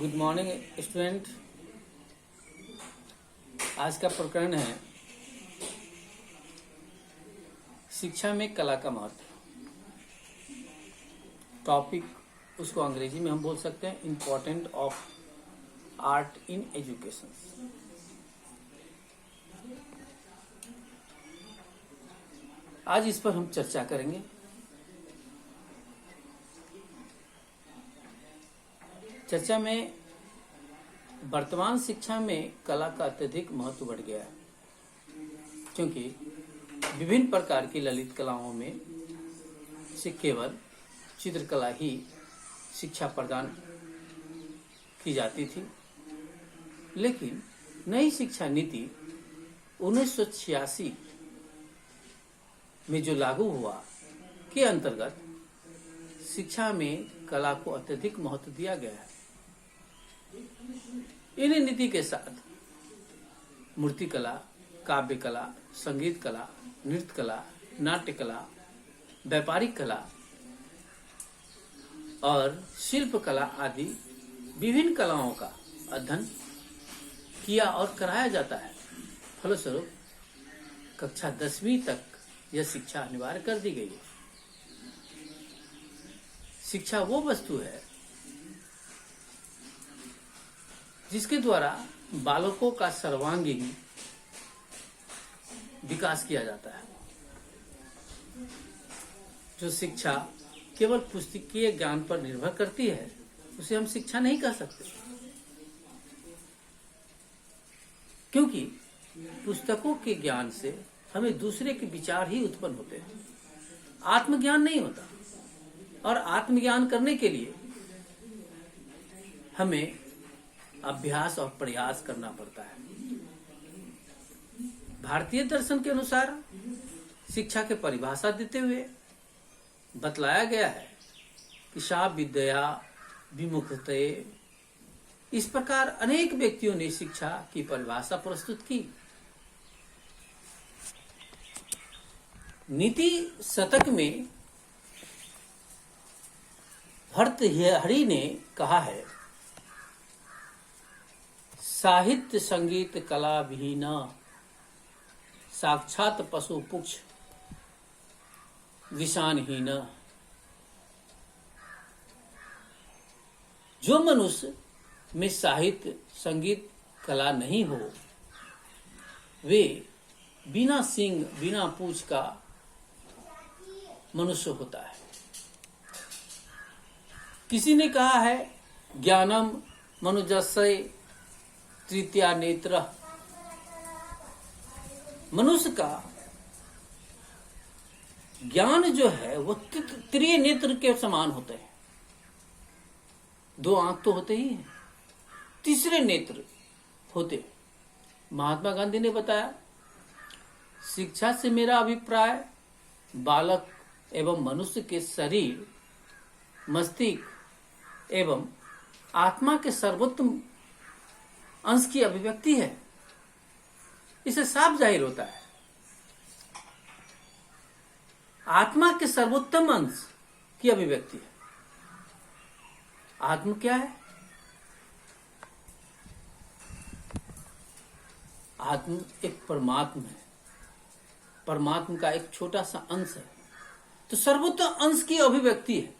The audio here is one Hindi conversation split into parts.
Good morning student. आज का प्रकरण है शिक्षा में कला का महत्व। टॉपिक उसको अंग्रेजी में हम बोल सकते हैं important of art in education. आज इस पर हम चर्चा करेंगे। चर्चा में वर्तमान शिक्षा में कला का अत्यधिक महत्व बढ़ गया है, क्योंकि विभिन्न प्रकार की ललित कलाओं में से केवल चित्रकला ही शिक्षा प्रदान की जाती थी। लेकिन नई शिक्षा नीति 1986 में जो लागू हुआ के अंतर्गत शिक्षा में कला को अत्यधिक महत्व दिया गया है। इन नीति के साथ मूर्ति कला, काव्य कला, संगीत कला, नृत्य कला, नाट्य कला, व्यापारिक कला और शिल्प कला आदि विभिन्न कलाओं का अध्ययन किया और कराया जाता है। फलस्वरूप कक्षा 10वीं तक यह शिक्षा अनिवार्य कर दी गई है। शिक्षा वो वस्तु है जिसके द्वारा बालकों का सर्वांगीण विकास किया जाता है। जो शिक्षा केवल पुस्तकीय ज्ञान पर निर्भर करती है उसे हम शिक्षा नहीं कह सकते, क्योंकि पुस्तकों के ज्ञान से हमें दूसरे के विचार ही उत्पन्न होते हैं, आत्मज्ञान नहीं होता। और आत्मज्ञान करने के लिए हमें अभ्यास और प्रयास करना पड़ता है। भारतीय दर्शन के अनुसार शिक्षा के परिभाषा देते हुए बतलाया गया है कि सा विद्या विमुखते। इस प्रकार अनेक व्यक्तियों ने शिक्षा की परिभाषा प्रस्तुत की। नीति शतक में भर्तृहरि ने कहा है, साहित्य संगीत कला विहीन साक्षात पशु पुक्ष विषानहीन। जो मनुष्य में साहित्य संगीत कला नहीं हो वे बिना सींग बिना पूंछ का मनुष्य होता है। किसी ने कहा है, ज्ञानम मनुजस्य तृतीया नेत्र। मनुष्य का ज्ञान जो है वो तृतीय नेत्र के समान होते हैं। दो आंख तो होते ही हैं, तीसरे नेत्र होते। महात्मा गांधी ने बताया, शिक्षा से मेरा अभिप्राय बालक एवं मनुष्य के शरीर, मस्तिष्क एवं आत्मा के सर्वोत्तम अंश की अभिव्यक्ति है। इसे साफ जाहिर होता है। आत्मा के सर्वोत्तम अंश की अभिव्यक्ति है। आत्मा क्या है? आत्मा एक परमात्मा है, परमात्मा का एक छोटा सा अंश है। तो सर्वोत्तम अंश की अभिव्यक्ति है,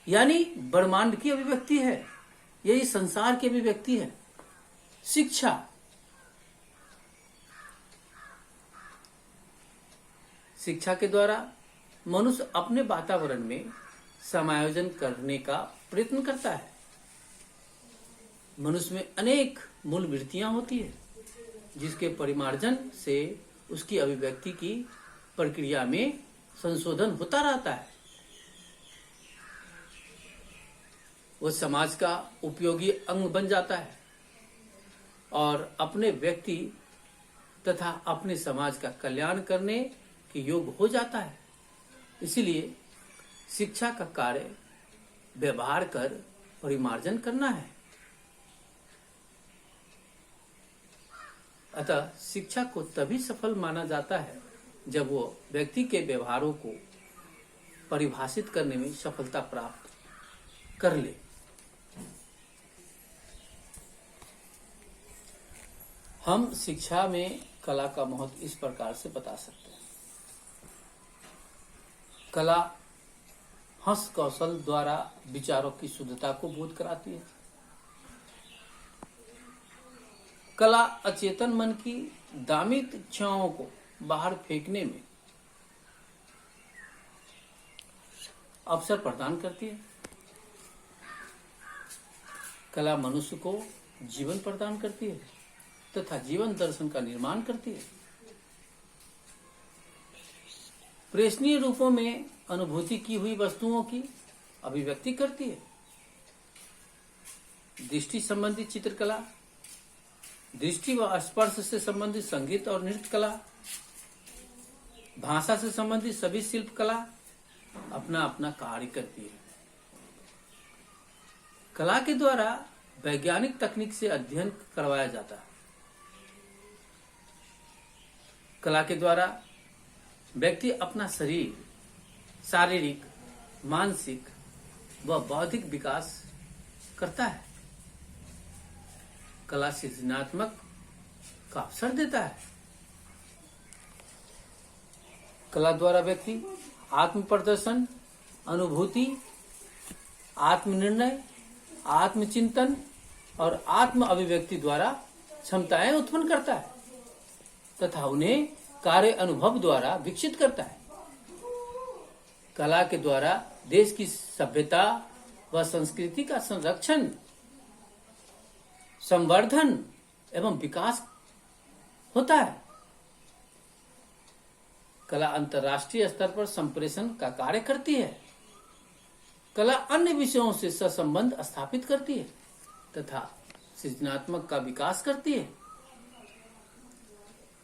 यानी ब्रह्मांड की अभिव्यक्ति है, यही संसार की अभिव्यक्ति है। शिक्षा शिक्षा के द्वारा मनुष्य अपने वातावरण में समायोजन करने का प्रयत्न करता है। मनुष्य में अनेक मूल वृत्तियां होती है, जिसके परिमार्जन से उसकी अभिव्यक्ति की प्रक्रिया में संशोधन होता रहता है। वह समाज का उपयोगी अंग बन जाता है और अपने व्यक्ति तथा अपने समाज का कल्याण करने के योग्य हो जाता है। इसीलिए शिक्षा का कार्य व्यवहार कर परिमार्जन करना है। अतः शिक्षा को तभी सफल माना जाता है जब वो व्यक्ति के व्यवहारों को परिभाषित करने में सफलता प्राप्त कर ले। हम शिक्षा में कला का महत्व इस प्रकार से बता सकते हैं। कला हस्त कौशल द्वारा विचारों की शुद्धता को बोध कराती है। कला अचेतन मन की दामित इच्छाओं को बाहर फेंकने में अवसर प्रदान करती है। कला मनुष्य को जीवन प्रदान करती है तथा जीवन दर्शन का निर्माण करती है। प्रेषणीय रूपों में अनुभूति की हुई वस्तुओं की अभिव्यक्ति करती है। दृष्टि संबंधी चित्रकला, दृष्टि व स्पर्श से संबंधित संगीत और नृत्य कला, भाषा से संबंधित सभी शिल्प कला अपना अपना कार्य करती है। कला के द्वारा वैज्ञानिक तकनीक से अध्ययन करवाया जाता है। कला के द्वारा व्यक्ति अपना शरीर, शारीरिक, मानसिक व बौद्धिक विकास करता है। कला सृजनात्मक का अवसर देता है। कला द्वारा व्यक्ति आत्म प्रदर्शन, अनुभूति, आत्मनिर्णय, आत्मचिंतन और आत्म अभिव्यक्ति द्वारा क्षमताएं उत्पन्न करता है तथा उन्हें कार्य अनुभव द्वारा विकसित करता है। कला के द्वारा देश की सभ्यता व संस्कृति का संरक्षण, संवर्धन एवं विकास होता है। कला अंतर्राष्ट्रीय स्तर पर संप्रेषण का कार्य करती है। कला अन्य विषयों से सहसंबंध स्थापित करती है तथा सृजनात्मक का विकास करती है।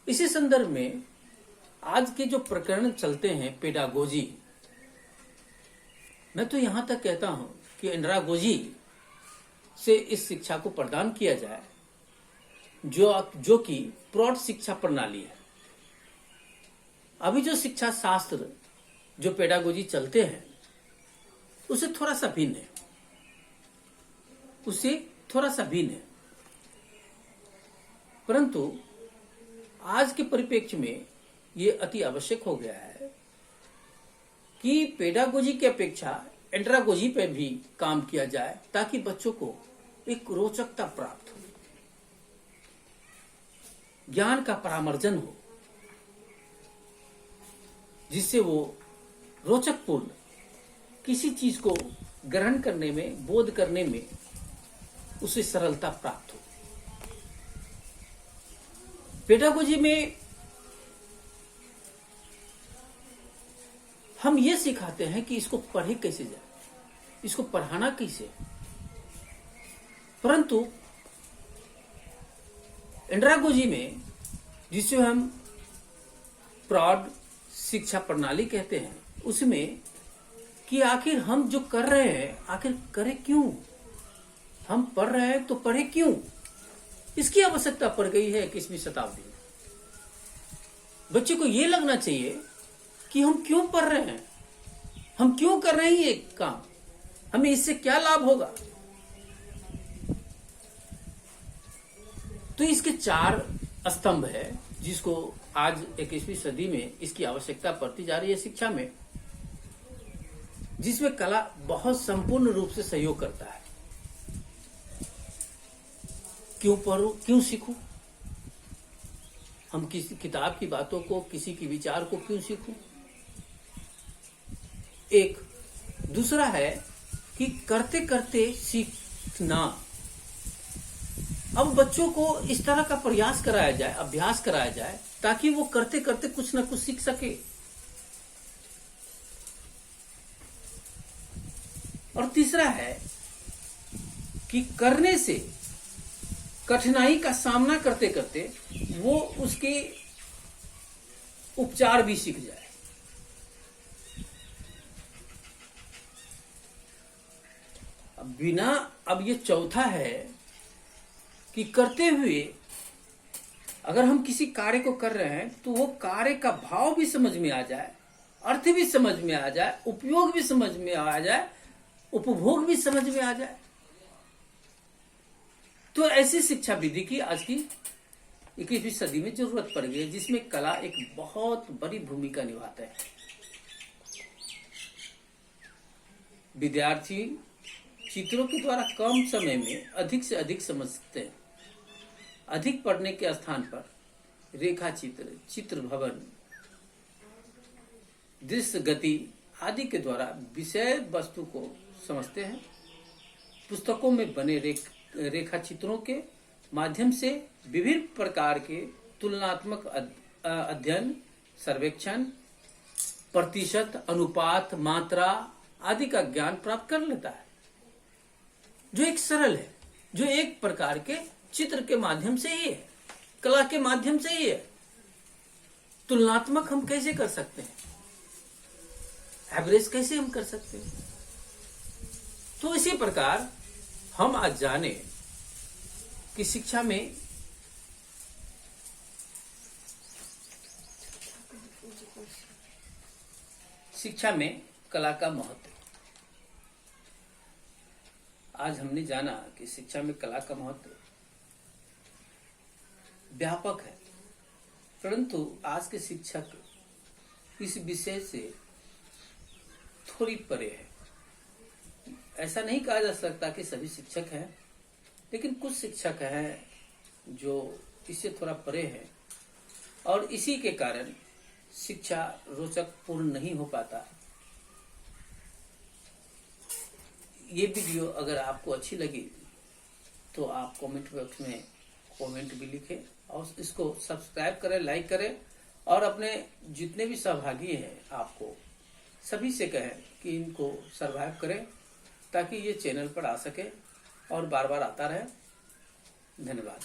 इसी संदर्भ में आज के जो प्रकरण चलते हैं पेडागोजी, मैं तो यहां तक कहता हूं कि एंड्रागोजी से इस शिक्षा को प्रदान किया जाए जो कि प्रौढ़ शिक्षा प्रणाली है। अभी जो शिक्षा शास्त्र जो पेडागोजी चलते हैं उससे थोड़ा सा भिन्न है, परंतु आज के परिप्रेक्ष्य में ये अति आवश्यक हो गया है कि पेडागोजी की अपेक्षा एंड्रागोजी पे भी काम किया जाए ताकि बच्चों को एक रोचकता प्राप्त हो, ज्ञान का परामर्जन हो, जिससे वो रोचकपूर्ण किसी चीज को ग्रहण करने में, बोध करने में उसे सरलता प्राप्त हो। पेडागोजी में हम ये सिखाते हैं कि इसको पढ़े कैसे जाए, इसको पढ़ाना कैसे, परंतु एंड्रागोजी में, जिसे हम प्रौढ़ शिक्षा प्रणाली कहते हैं, उसमें कि आखिर हम जो कर रहे हैं आखिर करें क्यों, हम पढ़ रहे हैं तो पढ़े क्यों, इसकी आवश्यकता पड़ गई है 21वीं शताब्दी में। बच्चे को यह लगना चाहिए कि हम क्यों पढ़ रहे हैं, हम क्यों कर रहे हैं ये काम, हमें इससे क्या लाभ होगा। तो इसके 4 स्तंभ है जिसको आज 21वीं सदी में इसकी आवश्यकता पड़ती जा रही है शिक्षा में, जिसमें कला बहुत संपूर्ण रूप से सहयोग करता है। क्यों पढ़ूं, क्यों सीखूं, हम किसी किताब की बातों को, किसी की विचार को क्यों सीखूं। एक दूसरा है कि करते करते सीखना। अब बच्चों को इस तरह का प्रयास कराया जाए, अभ्यास कराया जाए, ताकि वो करते करते कुछ ना कुछ सीख सके। और तीसरा है कि करने से, कठिनाई का सामना करते करते वो उसके उपचार भी सीख जाए। अब ये चौथा है कि करते हुए अगर हम किसी कार्य को कर रहे हैं तो वो कार्य का भाव भी समझ में आ जाए, अर्थ भी समझ में आ जाए, उपयोग भी समझ में आ जाए, उपभोग भी समझ में आ जाए। तो ऐसी शिक्षा विधि की आज की 21वीं सदी में जरूरत पड़ गई, जिसमें कला एक बहुत बड़ी भूमिका निभाता है। विद्यार्थी चित्रों के द्वारा कम समय में अधिक से अधिक समझते हैं। अधिक पढ़ने के स्थान पर रेखा चित्र, चित्र भवन, दृश्य गति आदि के द्वारा विषय वस्तु को समझते हैं। पुस्तकों में बने रेखा चित्रों के माध्यम से विभिन्न प्रकार के तुलनात्मक अध्ययन, सर्वेक्षण, प्रतिशत, अनुपात, मात्रा आदि का ज्ञान प्राप्त कर लेता है, जो एक सरल है, जो एक प्रकार के चित्र के माध्यम से ही है, कला के माध्यम से ही है। तुलनात्मक हम कैसे कर सकते हैं, एवरेज कैसे हम कर सकते हैं। तो इसी प्रकार हम आज जाने कि शिक्षा में कला का महत्व। आज हमने जाना कि शिक्षा में कला का महत्व व्यापक है, परंतु आज के शिक्षक इस विषय से थोड़ी परे है। ऐसा नहीं कहा जा सकता कि सभी शिक्षक हैं, लेकिन कुछ शिक्षक हैं जो इससे थोड़ा परे हैं, और इसी के कारण शिक्षा रोचक पूर्ण नहीं हो पाता। ये वीडियो अगर आपको अच्छी लगी तो आप कमेंट बॉक्स में कमेंट भी लिखें और इसको सब्सक्राइब करें, लाइक करें, और अपने जितने भी सहभागी हैं आपको सभी से कहें कि इनको सर्वाइव करें, ताकि ये चैनल पर आ सके और बार बार आता रहे। धन्यवाद।